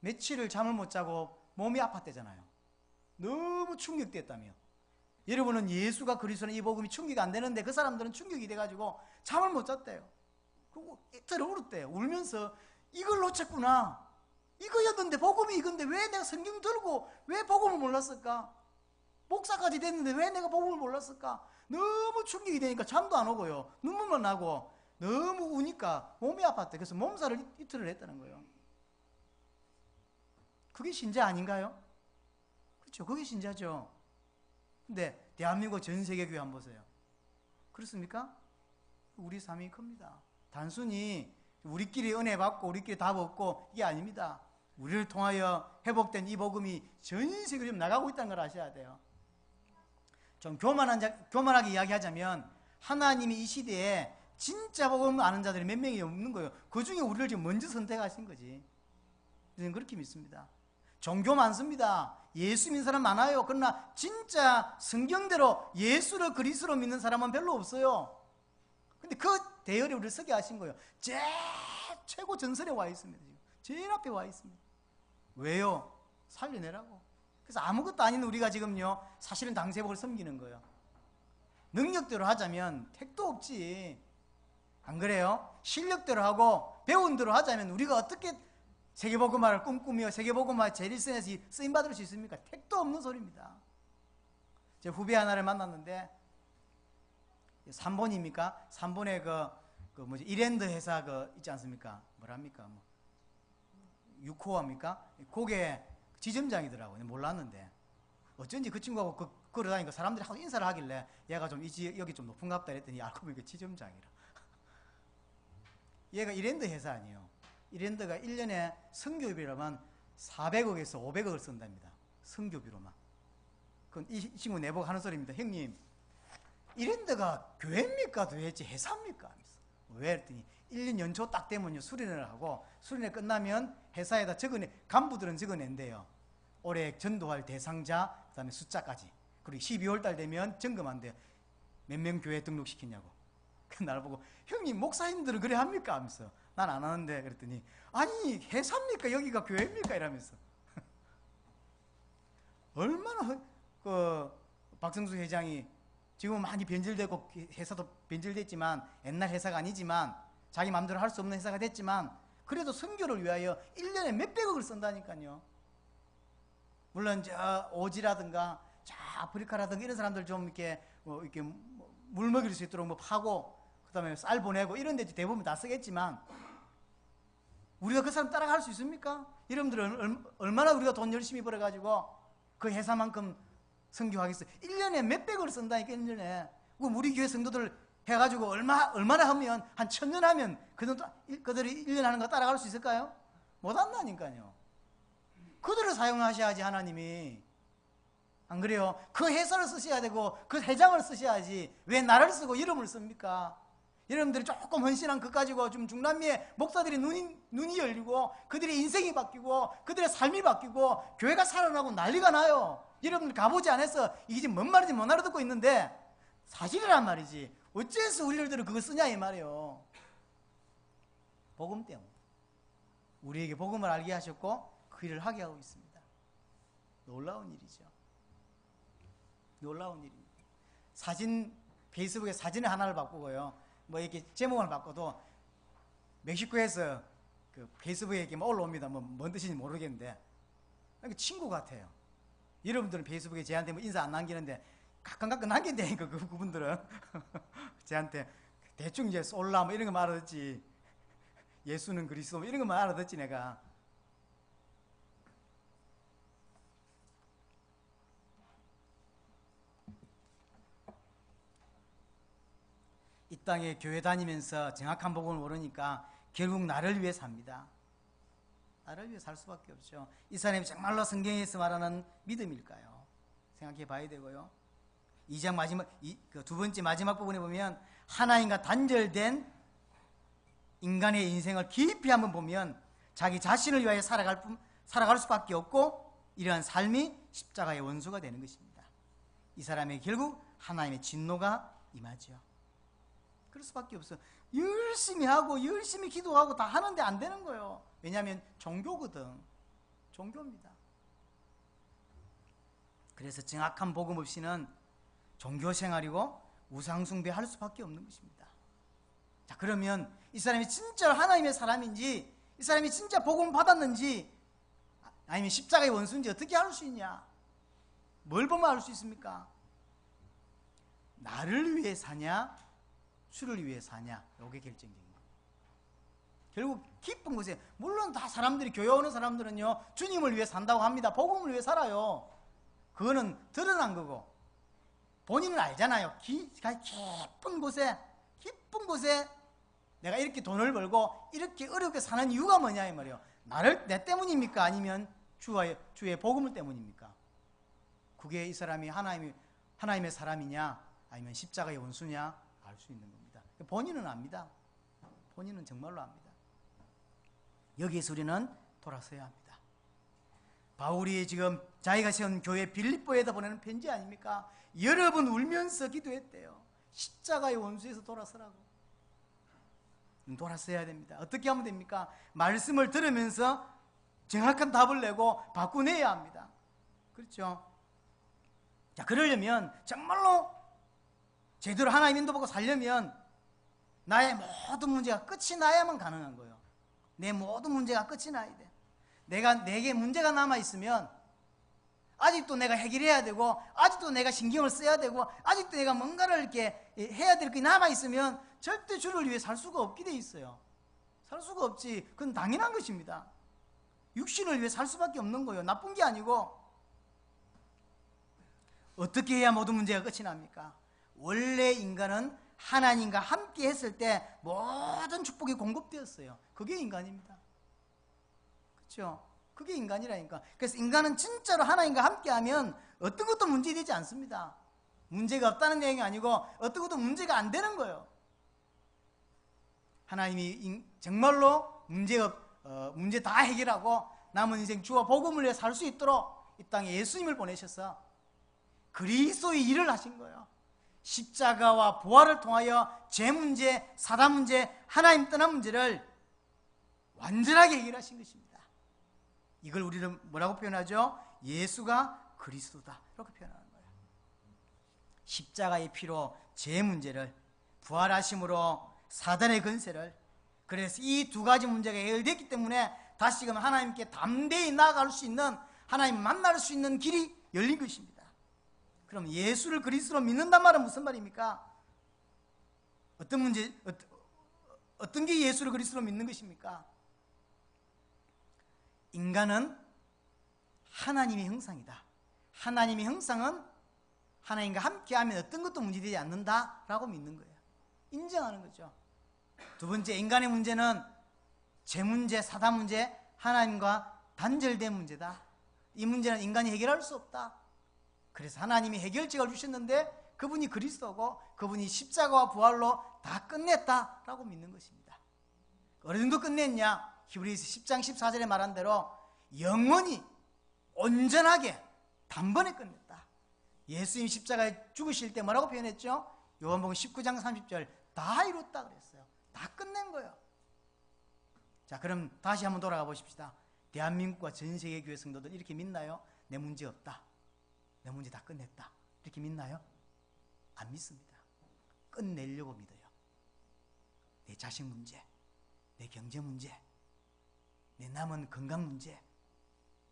며칠을 잠을 못 자고 몸이 아팠대잖아요. 너무 충격됐다며. 여러분은 예수가 그리스도는 이 복음이 충격이 안 되는데 그 사람들은 충격이 돼가지고 잠을 못 잤대요. 그리고 이틀 울었대요. 울면서 이걸 놓쳤구나. 이거였는데 복음이 이건데 왜 내가 성경 들고 왜 복음을 몰랐을까? 목사까지 됐는데 왜 내가 복음을 몰랐을까? 너무 충격이 되니까 잠도 안 오고요. 눈물만 나고 너무 우니까 몸이 아팠대. 그래서 몸살을 이틀을 했다는 거예요. 그게 신자 아닌가요? 그렇죠. 그게 신자죠. 근데 대한민국 전 세계 교회 한번 보세요. 그렇습니까? 우리 삶이 큽니다. 단순히 우리끼리 은혜 받고 우리끼리 답 얻고 이게 아닙니다. 우리를 통하여 회복된 이 복음이 전 세계로 좀 나가고 있다는 걸 아셔야 돼요. 좀 교만하게 이야기하자면 하나님이 이 시대에 진짜 복음 아는 자들이 몇 명이 없는 거예요. 그 중에 우리를 지금 먼저 선택하신 거지. 저는 그렇게 믿습니다. 종교 많습니다. 예수 믿는 사람 많아요. 그러나 진짜 성경대로 예수를 그리스도로 믿는 사람은 별로 없어요. 근데 그 대열에 우리를 서게 하신 거예요. 최고 전선에 와 있습니다. 지금. 제일 앞에 와 있습니다. 왜요? 살려내라고. 그래서 아무것도 아닌 우리가 지금요 사실은 당세복을 섬기는 거예요. 능력대로 하자면 택도 없지. 안 그래요? 실력대로 하고 배운 대로 하자면 우리가 어떻게 세계복음화를 꿈꾸며 세계복음화 제일선에서 쓰임받을 수 있습니까? 택도 없는 소리입니다. 제 후배 하나를 만났는데 3번입니까? 3번에 이랜드 회사 있지 않습니까? 뭐랍니까? 유코아입니까? 그게 지점장이더라고요. 몰랐는데 어쩐지 그 친구하고 걸어다니까 사람들이 하도 인사를 하길래 얘가 좀 여기 좀 높은갑다 했더니 알고 보니까 지점장이라. 얘가 이랜드 회사 아니에요. 이랜드가 1년에 선교비로만 400억에서 500억을 쓴답니다. 선교비로만. 그건 이 친구 내보고 하는 소리입니다. 형님, 이랜드가 교회입니까? 도대체 회사입니까? 왜? 했더니 1년 연초 딱 되면요 수련을 하고 수련회 끝나면 회사에다 간부들은 적어낸대요. 올해 전도할 대상자, 그 다음에 숫자까지. 그리고 12월 달 되면 점검한대요. 몇 명 교회 등록시키냐고. 그 날 보고 형님 목사님들은 그래 합니까? 하면서 난 안 하는데. 그랬더니 아니 회사입니까? 여기가 교회입니까? 이러면서 얼마나 박성수 회장이 지금 많이 변질되고 회사도 변질됐지만 옛날 회사가 아니지만 자기 마음대로 할 수 없는 회사가 됐지만 그래도 선교를 위하여 1년에 몇백억을 쓴다니까요. 물론 저 오지라든가 저 아프리카라든가 이런 사람들 좀 이렇게 물 먹일 수 있도록 파고 그다음에 쌀 보내고 이런 데 대부분 다 쓰겠지만 우리가 그 사람 따라갈 수 있습니까? 여러분들은 얼마나 우리가 돈 열심히 벌어가지고 그 회사만큼 선교하겠어요? 1년에 몇백억을 쓴다니까. 1년에 우리 교회 성도들 해가지고 얼마나 하면 한 1000년 하면 그들이 1년 하는 거 따라갈 수 있을까요? 못한다니까요. 그들을 사용하셔야지 하나님이. 안 그래요? 그 회사를 쓰셔야 되고 그 회장을 쓰셔야지 왜 나를 쓰고 이름을 씁니까? 여러분들이 조금 헌신한 것 가지고 좀 중남미의 목사들이 눈이 열리고 그들의 인생이 바뀌고 그들의 삶이 바뀌고 교회가 살아나고 난리가 나요. 여러분들 가보지 않아서 이게 지금 뭔 말인지 못 알아듣고 있는데 사실이란 말이지. 어째서 우리들은 그거 쓰냐 이 말이에요. 복음 때문에. 우리에게 복음을 알게 하셨고 그 일을 하게 하고 있습니다. 놀라운 일이죠. 놀라운 일입니다. 페이스북에 사진을 하나를 바꾸고요. 뭐 이렇게 제목을 바꿔도 멕시코에서 그 페이스북에 이렇게 올라옵니다. 뭔 뜻인지 모르겠는데 친구 같아요. 여러분들은 페이스북에 저한테 뭐 인사 안 남기는데 가끔 남긴다니까 그분들은 저한테 대충 이제 솔라 뭐 이런 거 알아듣지. 예수는 그리스도 뭐 이런 것만 알아듣지 내가. 이 땅에 교회 다니면서 정확한 복음을 모르니까 결국 나를 위해 sab니다. 나를 위해 살 수밖에 없죠. 이 사람이 정말로 성경에서 말하는 믿음일까요? 생각해 봐야 되고요. 2장 마지막, 그 두 번째 마지막 부분에 보면 하나님과 단절된 인간의 인생을 깊이 한번 보면 자기 자신을 위하여 살아갈 수밖에 없고 이러한 삶이 십자가의 원수가 되는 것입니다. 이 사람에게 결국 하나님의 진노가 임하죠. 그럴 수밖에 없어요. 열심히 하고 열심히 기도하고 다 하는데 안 되는 거예요. 왜냐하면 종교거든. 종교입니다. 그래서 정확한 복음 없이는 종교 생활이고 우상 숭배할 수밖에 없는 것입니다. 자, 그러면 이 사람이 진짜 하나님의 사람인지, 이 사람이 진짜 복음을 받았는지, 아니면 십자가의 원수인지 어떻게 알 수 있냐? 뭘 보면 알 수 있습니까? 나를 위해 사냐, 주를 위해 사냐, 이게 결정적인 거예요. 결국 깊은 곳에, 물론 다 사람들이, 교회 오는 사람들은요 주님을 위해 산다고 합니다. 복음을 위해 살아요. 그거는 드러난 거고 본인은 알잖아요. 깊은 곳에 내가 이렇게 돈을 벌고 이렇게 어렵게 사는 이유가 뭐냐 이 말이에요. 내 때문입니까? 아니면 주의 복음을 때문입니까? 그게 이 사람이 하나님의 사람이냐 아니면 십자가의 원수냐 알 수 있는 겁니다. 본인은 압니다. 본인은 정말로 압니다. 여기에서 우리는 돌아서야 합니다. 바울이 지금 자기가 세운 교회 빌립보에다 보내는 편지 아닙니까? 여러 번 울면서 기도했대요. 십자가의 원수에서 돌아서라고. 돌아서야 됩니다. 어떻게 하면 됩니까? 말씀을 들으면서 정확한 답을 내고 바꾸내야 합니다. 그렇죠? 자, 그러려면 정말로 제대로 하나님 인도받고 살려면 나의 모든 문제가 끝이 나야만 가능한 거예요. 내 모든 문제가 끝이 나야 돼. 내게 문제가 남아있으면 아직도 내가 해결해야 되고 아직도 내가 신경을 써야 되고 아직도 내가 뭔가를 이렇게 해야 될 게 남아있으면 절대 주를 위해 살 수가 없게 돼 있어요. 살 수가 없지. 그건 당연한 것입니다. 육신을 위해 살 수밖에 없는 거예요. 나쁜 게 아니고. 어떻게 해야 모든 문제가 끝이 납니까? 원래 인간은 하나님과 함께 했을 때 모든 축복이 공급되었어요. 그게 인간입니다. 그렇죠? 그게 인간이라니까. 그래서 인간은 진짜로 하나님과 함께하면 어떤 것도 문제되지 않습니다. 문제가 없다는 내용이 아니고 어떤 것도 문제가 안 되는 거예요. 하나님이 정말로 문제 다 해결하고 남은 인생 주와 복음을 위해 살 수 있도록 이 땅에 예수님을 보내셔서 그리스도의 일을 하신 거예요. 십자가와 부활을 통하여 죄 문제, 사단 문제, 하나님 떠난 문제를 완전하게 해결하신 것입니다. 이걸 우리는 뭐라고 표현하죠? 예수가 그리스도다 이렇게 표현하는 거예요. 십자가의 피로 죄 문제를, 부활하심으로 사단의 권세를, 그래서 이 두 가지 문제가 해결됐기 때문에 다시금 하나님께 담대히 나아갈 수 있는, 하나님 만날 수 있는 길이 열린 것입니다. 그럼 예수를 그리스도로 믿는단 말은 무슨 말입니까? 어떤 게 예수를 그리스도로 믿는 것입니까? 인간은 하나님의 형상이다. 하나님의 형상은 하나님과 함께하면 어떤 것도 문제되지 않는다라고 믿는 거예요. 인정하는 거죠. 두 번째, 인간의 문제는 죄 문제, 사단 문제, 하나님과 단절된 문제다. 이 문제는 인간이 해결할 수 없다. 그래서 하나님이 해결책을 주셨는데 그분이 그리스도고 그분이 십자가와 부활로 다 끝냈다라고 믿는 것입니다. 어느 정도 끝냈냐? 히브리서 10장 14절에 말한 대로 영원히 온전하게 단번에 끝냈다. 예수님 십자가에 죽으실 때 뭐라고 표현했죠? 요한복음 19장 30절 다 이뤘다 그랬어요. 다 끝낸 거예요. 자, 그럼 다시 한번 돌아가 보십시다. 대한민국과 전 세계 교회 성도들 이렇게 믿나요? 내 문제 없다, 내 문제 다 끝냈다, 이렇게 믿나요? 안 믿습니다. 끝내려고 믿어요. 내 자식 문제, 내 경제 문제, 내 남은 건강 문제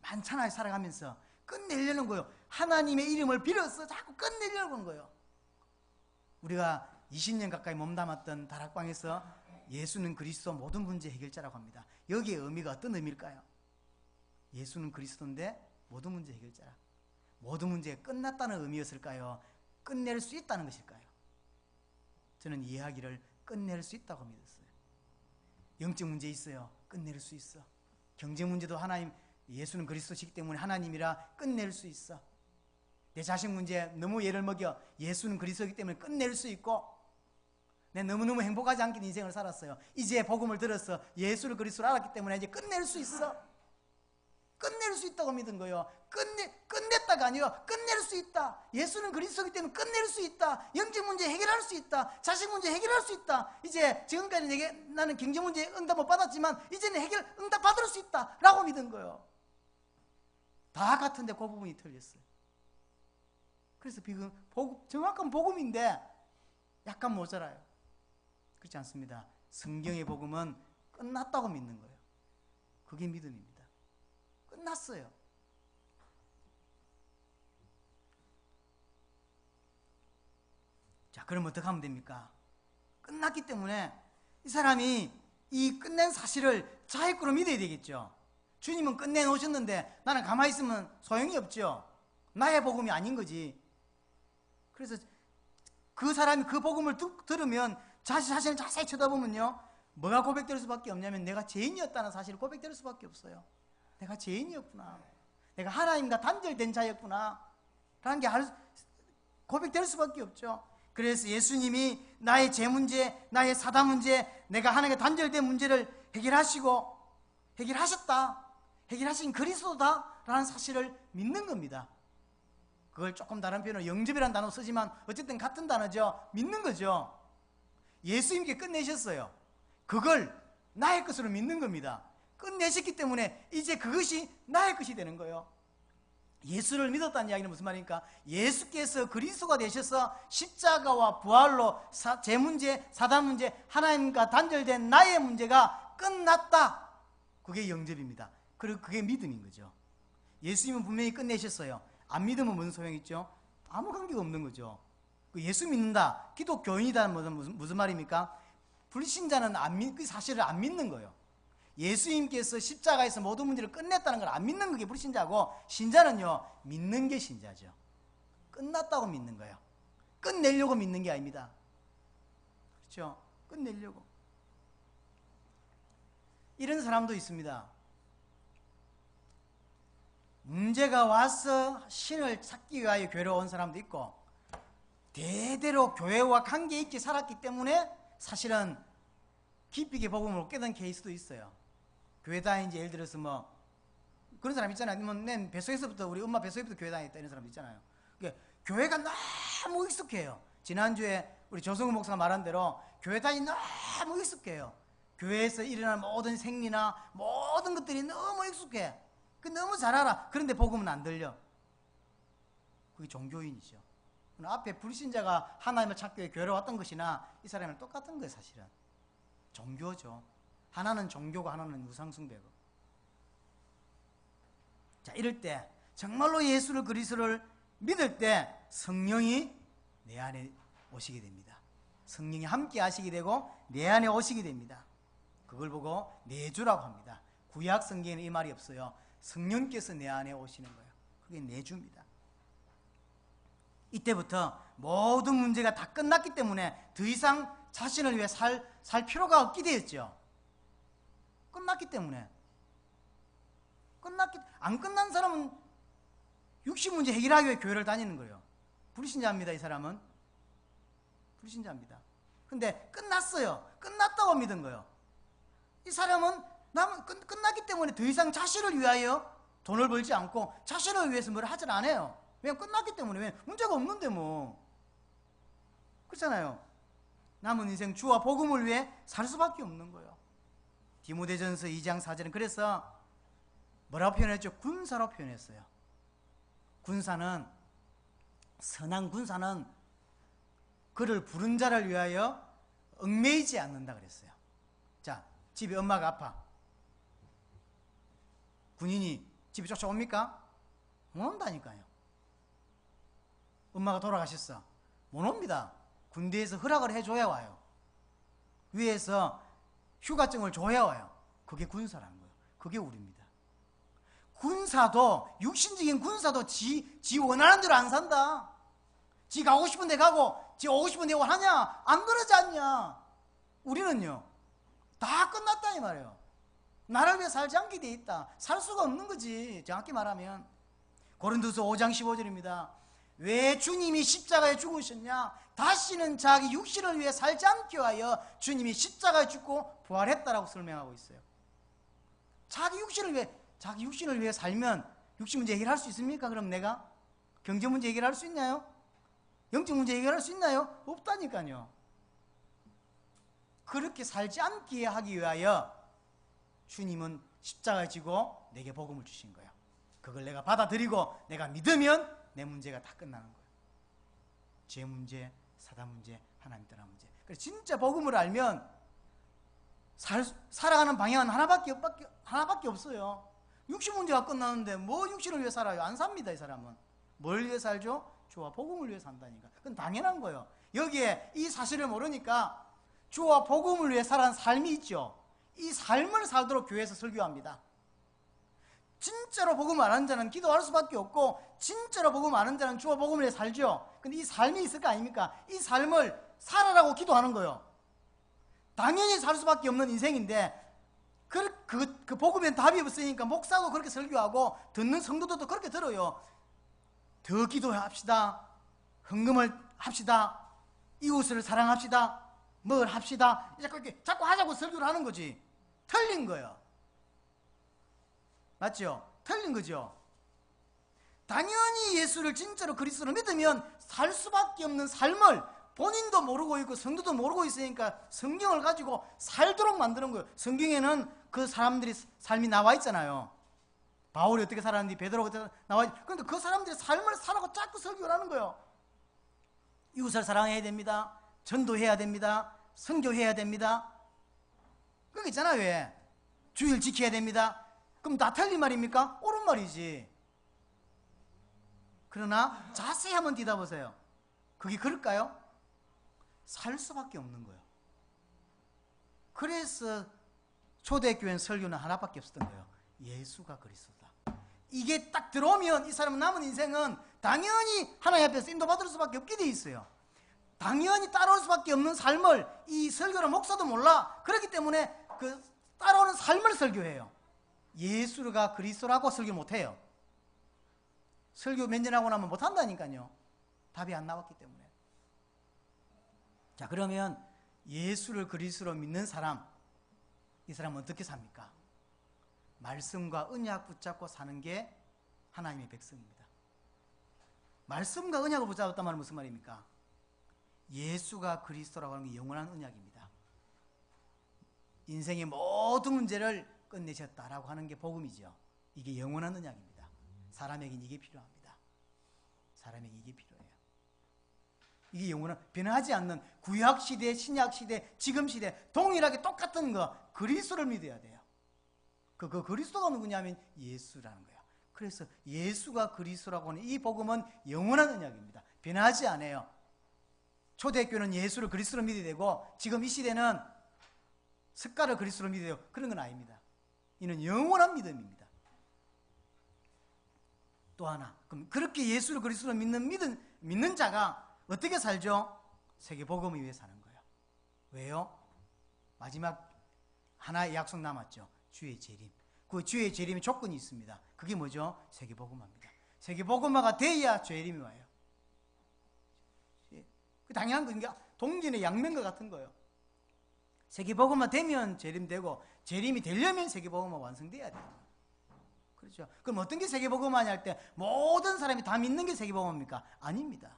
많잖아요. 살아가면서 끝내려는 거예요. 하나님의 이름을 빌어서 자꾸 끝내려고 하는 거예요. 우리가 20년 가까이 몸담았던 다락방에서 예수는 그리스도 모든 문제 해결자라고 합니다. 여기에 의미가 어떤 의미일까요? 예수는 그리스도인데 모든 문제 해결자라. 모든 문제가 끝났다는 의미였을까요? 끝낼 수 있다는 것일까요? 저는 이야기를 끝낼 수 있다고 믿었어요. 영적 문제 있어요. 끝낼 수 있어. 경제 문제도 하나님, 예수는 그리스도시기 때문에 하나님이라 끝낼 수 있어. 내 자식 문제 너무 예를 먹여 예수는 그리스도이기 때문에 끝낼 수 있고, 내 너무너무 행복하지 않게 인생을 살았어요. 이제 복음을 들어서 예수를 그리스도로 알았기 때문에 이제 끝낼 수 있어. 끝낼 수 있다고 믿은 거예요. 끝냈다가 아니라 끝낼 수 있다. 예수는 그리스도이기 때문에 끝낼 수 있다. 영적 문제 해결할 수 있다. 자식 문제 해결할 수 있다. 이제 지금까지 나는 경제 문제 응답 못 받았지만 이제는 응답 받을 수 있다 라고 믿은 거예요. 다 같은데 그 부분이 틀렸어요. 그래서 정확한 복음인데 약간 모자라요. 그렇지 않습니다. 성경의 복음은 끝났다고 믿는 거예요. 그게 믿음입니다. 끝났어요. 자, 그럼 어떻게 하면 됩니까? 끝났기 때문에 이 사람이 이 끝낸 사실을 자기 거로 믿어야 되겠죠. 주님은 끝내놓으셨는데 나는 가만히 있으면 소용이 없죠. 나의 복음이 아닌 거지. 그래서 그 사람이 그 복음을 들으면 자신을 자세히 쳐다보면요, 뭐가 고백될 수밖에 없냐면 내가 죄인이었다는 사실을 고백될 수밖에 없어요. 내가 죄인이었구나, 내가 하나님과 단절된 자였구나 라는 게 고백될 수밖에 없죠. 그래서 예수님이 나의 죄 문제, 나의 사단 문제, 내가 하나님과 단절된 문제를 해결하셨다, 해결하신 그리스도다 라는 사실을 믿는 겁니다. 그걸 조금 다른 표현으로 영접이라는 단어 쓰지만 어쨌든 같은 단어죠. 믿는 거죠. 예수님께 끝내셨어요. 그걸 나의 것으로 믿는 겁니다. 끝내셨기 때문에 이제 그것이 나의 것이 되는 거예요. 예수를 믿었다는 이야기는 무슨 말입니까? 예수께서 그리스도가 되셔서 십자가와 부활로 제 문제, 사단 문제, 하나님과 단절된 나의 문제가 끝났다. 그게 영접입니다. 그리고 그게 믿음인 거죠. 예수님은 분명히 끝내셨어요. 안 믿으면 무슨 소용이 있죠? 아무 관계가 없는 거죠. 예수 믿는다, 기독교인이다는 무슨 말입니까? 불신자는 그 사실을 안 믿는 거예요. 예수님께서 십자가에서 모든 문제를 끝냈다는 걸 안 믿는 게 불신자고, 신자는요 믿는 게 신자죠. 끝났다고 믿는 거예요. 끝내려고 믿는 게 아닙니다. 그렇죠? 끝내려고. 이런 사람도 있습니다. 문제가 와서 신을 찾기 위하여 교회로 온 사람도 있고, 대대로 교회와 관계 있게 살았기 때문에 사실은 깊이 있게 복음을 깨닫는 케이스도 있어요. 교회 다니는지 예를 들어서 뭐 그런 사람 있잖아요. 내 뱃속에서부터, 우리 엄마 뱃속에부터 교회 다녔다 이런 사람 있잖아요. 그러니까 교회가 너무 익숙해요. 지난주에 우리 조성우 목사가 말한 대로 교회 다니기 너무 익숙해요. 교회에서 일어나는 모든 생리나 모든 것들이 너무 익숙해. 너무 잘 알아. 그런데 복음은 안 들려. 그게 종교인이죠. 앞에 불신자가 하나님을 찾기 위해 교회로 왔던 것이나 이 사람은 똑같은 거예요. 사실은 종교죠. 하나는 종교고 하나는 우상숭배고. 자, 이럴 때 정말로 예수를 그리스도를 믿을 때 성령이 내 안에 오시게 됩니다. 성령이 함께 하시게 되고 내 안에 오시게 됩니다. 그걸 보고 내주라고 합니다. 구약 성경에는 이 말이 없어요. 성령께서 내 안에 오시는 거예요. 그게 내주입니다. 이때부터 모든 문제가 다 끝났기 때문에 더 이상 자신을 위해 살 필요가 없게 되었죠. 끝났기 때문에. 안 끝난 사람은 60문제 해결하기 위해 교회를 다니는 거예요. 불신자입니다. 이 사람은 불신자입니다. 근데 끝났어요. 끝났다고 믿은 거예요. 이 사람은 끝났기 때문에 더 이상 자신을 위하여 돈을 벌지 않고 자신을 위해서 뭘 하질 않아요. 그냥 끝났기 때문에. 왜? 문제가 없는데 뭐. 그렇잖아요. 남은 인생 주와 복음을 위해 살 수밖에 없는 거예요. 디모데전서 2장 4절은 그래서 뭐라고 표현했죠? 군사로 표현했어요. 군사는, 선한 군사는 그를 부른 자를 위하여 얽매이지 않는다 그랬어요. 자, 집에 엄마가 아파. 군인이 집에 쫓아옵니까? 못 온다니까요. 엄마가 돌아가셨어. 못 옵니다. 군대에서 허락을 해줘야 와요. 위에서 휴가증을 줘야 와요. 그게 군사라는 거예요. 그게 우리입니다. 군사도, 육신적인 군사도 지 원하는 대로 안 산다. 지 가고 싶은 데 가고 지 오고 싶은 데 오고 하냐? 안 그러지 않냐? 우리는요, 다 끝났다 이 말이에요. 나를 위해 살지 않게 돼 있다. 살 수가 없는 거지, 정확히 말하면. 고린도서 5장 15절입니다. 왜 주님이 십자가에 죽으셨냐? 다시는 자기 육신을 위해 살지 않게 하여 주님이 십자가에 죽고 부활했다라고 설명하고 있어요. 자기 육신을 위해 살면 육신 문제 해결할 수 있습니까? 그럼 내가 경제 문제 해결할 수 있나요? 영적 문제 해결할 수 있나요? 없다니까요. 그렇게 살지 않게 하기 위하여 주님은 십자가에 지고 내게 복음을 주신 거예요. 그걸 내가 받아들이고 내가 믿으면 내 문제가 다 끝나는 거예요. 죄 문제, 사단 문제, 하나님 떠난 문제. 그래서 진짜 복음을 알면 살아가는 방향은 하나밖에 없어요. 육신 문제가 끝나는데 뭐 육신을 위해 살아요? 안 삽니다. 이 사람은. 뭘 위해 살죠? 주와 복음을 위해 산다니까. 그건 당연한 거예요. 여기에 이 사실을 모르니까 주와 복음을 위해 살아가는 삶이 있죠. 이 삶을 살도록 교회에서 설교합니다. 진짜로 복음 안 하는 자는 기도할 수밖에 없고, 진짜로 복음 안 하는 자는 주와 복음을 위해 살죠. 근데 이 삶이 있을 거 아닙니까? 이 삶을 살아라고 기도하는 거예요. 당연히 살 수밖에 없는 인생인데 그 복음엔 답이 없으니까 목사도 그렇게 설교하고 듣는 성도들도 그렇게 들어요. 더 기도합시다. 헌금을 합시다. 이웃을 사랑합시다. 뭘 합시다. 자꾸 하자고 설교를 하는 거지. 틀린 거예요. 맞죠? 틀린 거죠. 당연히 예수를 진짜로 그리스도로 믿으면 살 수밖에 없는 삶을 본인도 모르고 있고 성도도 모르고 있으니까 성경을 가지고 살도록 만드는 거예요. 성경에는 그 사람들이 삶이 나와 있잖아요. 바울이 어떻게 살았는지, 베드로가 어떻게 나와 있는지. 그런데 그 사람들의 삶을 살아고 자꾸 설교를 하는 거예요. 이웃을 사랑해야 됩니다. 전도해야 됩니다. 선교해야 됩니다. 그거 있잖아요. 왜? 주일 지켜야 됩니다. 그럼 다 틀린 말입니까? 옳은 말이지. 그러나 자세히 한번 뒤다보세요. 그게 그럴까요? 살 수밖에 없는 거예요. 그래서 초대교회는 설교는 하나밖에 없었던 거예요. 예수가 그리스도다. 이게 딱 들어오면 이 사람 남은 인생은 당연히 하나님 앞에서 인도받을 수밖에 없게 돼 있어요. 당연히 따라올 수밖에 없는 삶을 이 설교는 목사도 몰라. 그렇기 때문에 그 따라오는 삶을 설교해요. 예수가 그리스도라고 설교 못해요. 설교 몇 년 하고 나면 못한다니까요. 답이 안 나왔기 때문에. 자, 그러면 예수를 그리스도로 믿는 사람, 이 사람은 어떻게 삽니까? 말씀과 언약 붙잡고 사는 게 하나님의 백성입니다. 말씀과 언약을 붙잡았단 말은 무슨 말입니까? 예수가 그리스도라고 하는 게 영원한 언약입니다. 인생의 모든 문제를 끝내셨다라고 하는 게 복음이죠. 이게 영원한 언약입니다. 사람에게는 이게 필요합니다. 사람에게 이게 필요해요. 이게 영원한, 변하지 않는 구약시대, 신약시대, 지금시대 동일하게 똑같은 거, 그리스도를 믿어야 돼요. 그 그리스도가 누구냐면 예수라는 거예요. 그래서 예수가 그리스도라고 하는 이 복음은 영원한 언약입니다. 변하지 않아요. 초대교회는 예수를 그리스도로 믿어야 되고, 지금 이 시대는 석가를 그리스도로 믿어야 돼요. 그런 건 아닙니다. 이는 영원한 믿음입니다. 또 하나, 그럼 그렇게 예수를 그리스도로 믿는 자가 어떻게 살죠? 세계복음을 위해 사는 거예요. 왜요? 마지막 하나의 약속 남았죠. 주의 재림. 그 주의 재림의 조건이 있습니다. 그게 뭐죠? 세계복음화입니다. 세계복음화가 돼야 재림이 와요. 당연한 거니까 동전의 양면과 같은 거예요. 세계복음화 되면 재림되고, 재림이 되려면 세계복음화 완성돼야 돼요. 그렇죠. 그럼 어떤 게 세계복음화냐 할 때 모든 사람이 다 믿는 게 세계복음화입니까? 아닙니다.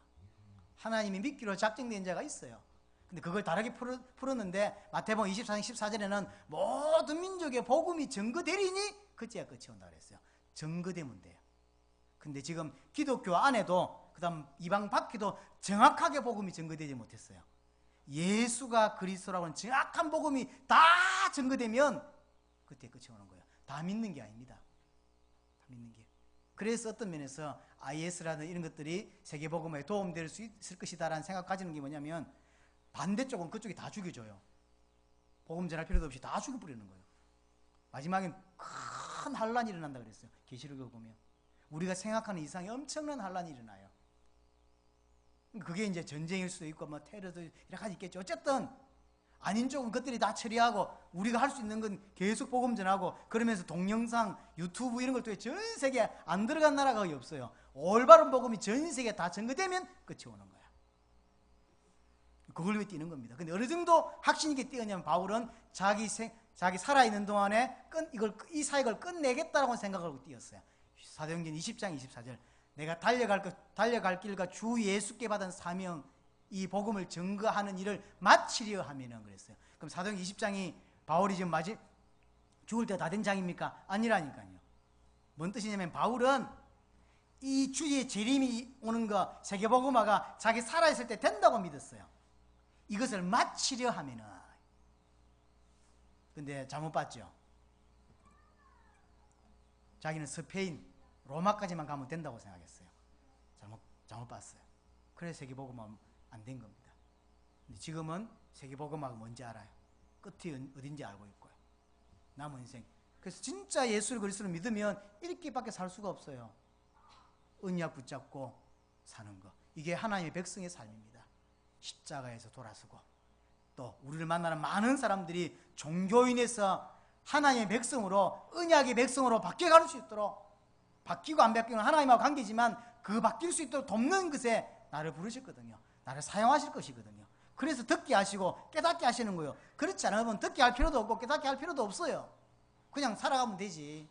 하나님이 믿기로 작정된 자가 있어요. 근데 그걸 다르게 풀었는데 마태복음 24장 14절에는 모든 민족의 복음이 증거되리니 그때야 끝이 온다 그랬어요. 증거되면 돼요. 근데 지금 기독교 안에도 그다음 이방 밖에도 정확하게 복음이 증거되지 못했어요. 예수가 그리스도라고는 정확한 복음이 다 증거되면 그때 끝이 오는 거예요. 다 믿는 게 아닙니다. 다 믿는 게. 그래서 어떤 면에서 IS라는 이런 것들이 세계복음에 도움될 수 있을 것이다라는 생각 가지는 게 뭐냐면 반대쪽은 그쪽이 다 죽여줘요. 복음 전할 필요도 없이 다 죽여버리는 거예요. 마지막엔 큰 환란이 일어난다 그랬어요. 계시록을 보면 우리가 생각하는 이상의 엄청난 환란이 일어나요. 그게 이제 전쟁일 수도 있고 뭐 테러도 여러 가지 있겠죠. 어쨌든 아닌 쪽은 그들이 다 처리하고 우리가 할 수 있는 건 계속 복음 전하고 그러면서 동영상, 유튜브 이런 걸 통해 전 세계에 안 들어간 나라가 거의 없어요. 올바른 복음이 전 세계에 다 전거되면 끝이 오는 거야. 그걸 위해 뛰는 겁니다. 근데 어느 정도 확신 있게 뛰었냐면 바울은 자기 살아있는 동안에 이 사역을 끝내겠다라고 생각하고 뛰었어요. 사도행전 20장 24절 내가 달려갈 길과 주 예수께 받은 사명 이 복음을 증거하는 일을 마치려 하면은 그랬어요. 그럼 사도행전 20장이 바울이 지금 죽을 때 다 된 장입니까? 아니라니까요. 뭔 뜻이냐면 바울은 이 주의 재림이 오는 거 세계복음화가 자기 살아있을 때 된다고 믿었어요. 이것을 마치려 하면은 근데 잘못 봤죠. 자기는 스페인 로마까지만 가면 된다고 생각했어요. 잘못 봤어요. 그래서 세계복음화 안 된 겁니다. 근데 지금은 세계복음화가 뭔지 알아요. 끝이 어딘지 알고 있고요. 남은 인생. 그래서 진짜 예수를 그리스도를 믿으면 이렇게밖에 살 수가 없어요. 언약 붙잡고 사는 거. 이게 하나님의 백성의 삶입니다. 십자가에서 돌아서고 또 우리를 만나는 많은 사람들이 종교인에서 하나님의 백성으로 언약의 백성으로 바뀌어갈 수 있도록 바뀌고 안 바뀌는 하나님하고 관계지만 그 바뀔 수 있도록 돕는 것에 나를 부르셨거든요. 나를 사용하실 것이거든요. 그래서 듣게 하시고 깨닫게 하시는 거예요. 그렇지 않으면 듣게 할 필요도 없고 깨닫게 할 필요도 없어요. 그냥 살아가면 되지.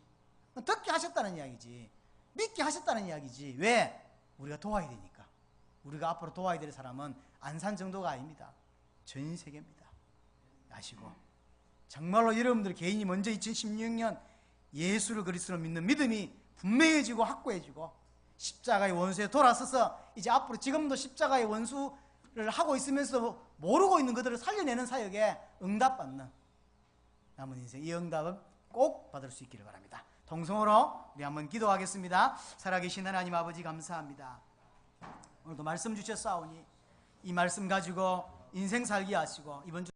듣게 하셨다는 이야기지. 믿게 하셨다는 이야기지. 왜? 우리가 도와야 되니까. 우리가 앞으로 도와야 될 사람은 안산 정도가 아닙니다. 전 세계입니다. 아시고 정말로 여러분들 개인이 먼저 2016년 예수를 그리스도로 믿는 믿음이 분명해지고 확고해지고 십자가의 원수에 돌아서서 이제 앞으로 지금도 십자가의 원수를 하고 있으면서 모르고 있는 그들을 살려내는 사역에 응답받는 남은 인생 이 응답을 꼭 받을 수 있기를 바랍니다. 동성으로 우리 한번 기도하겠습니다. 살아계신 하나님 아버지 감사합니다. 오늘도 말씀 주셨사오니 이 말씀 가지고 인생 살게 하시고 이번 주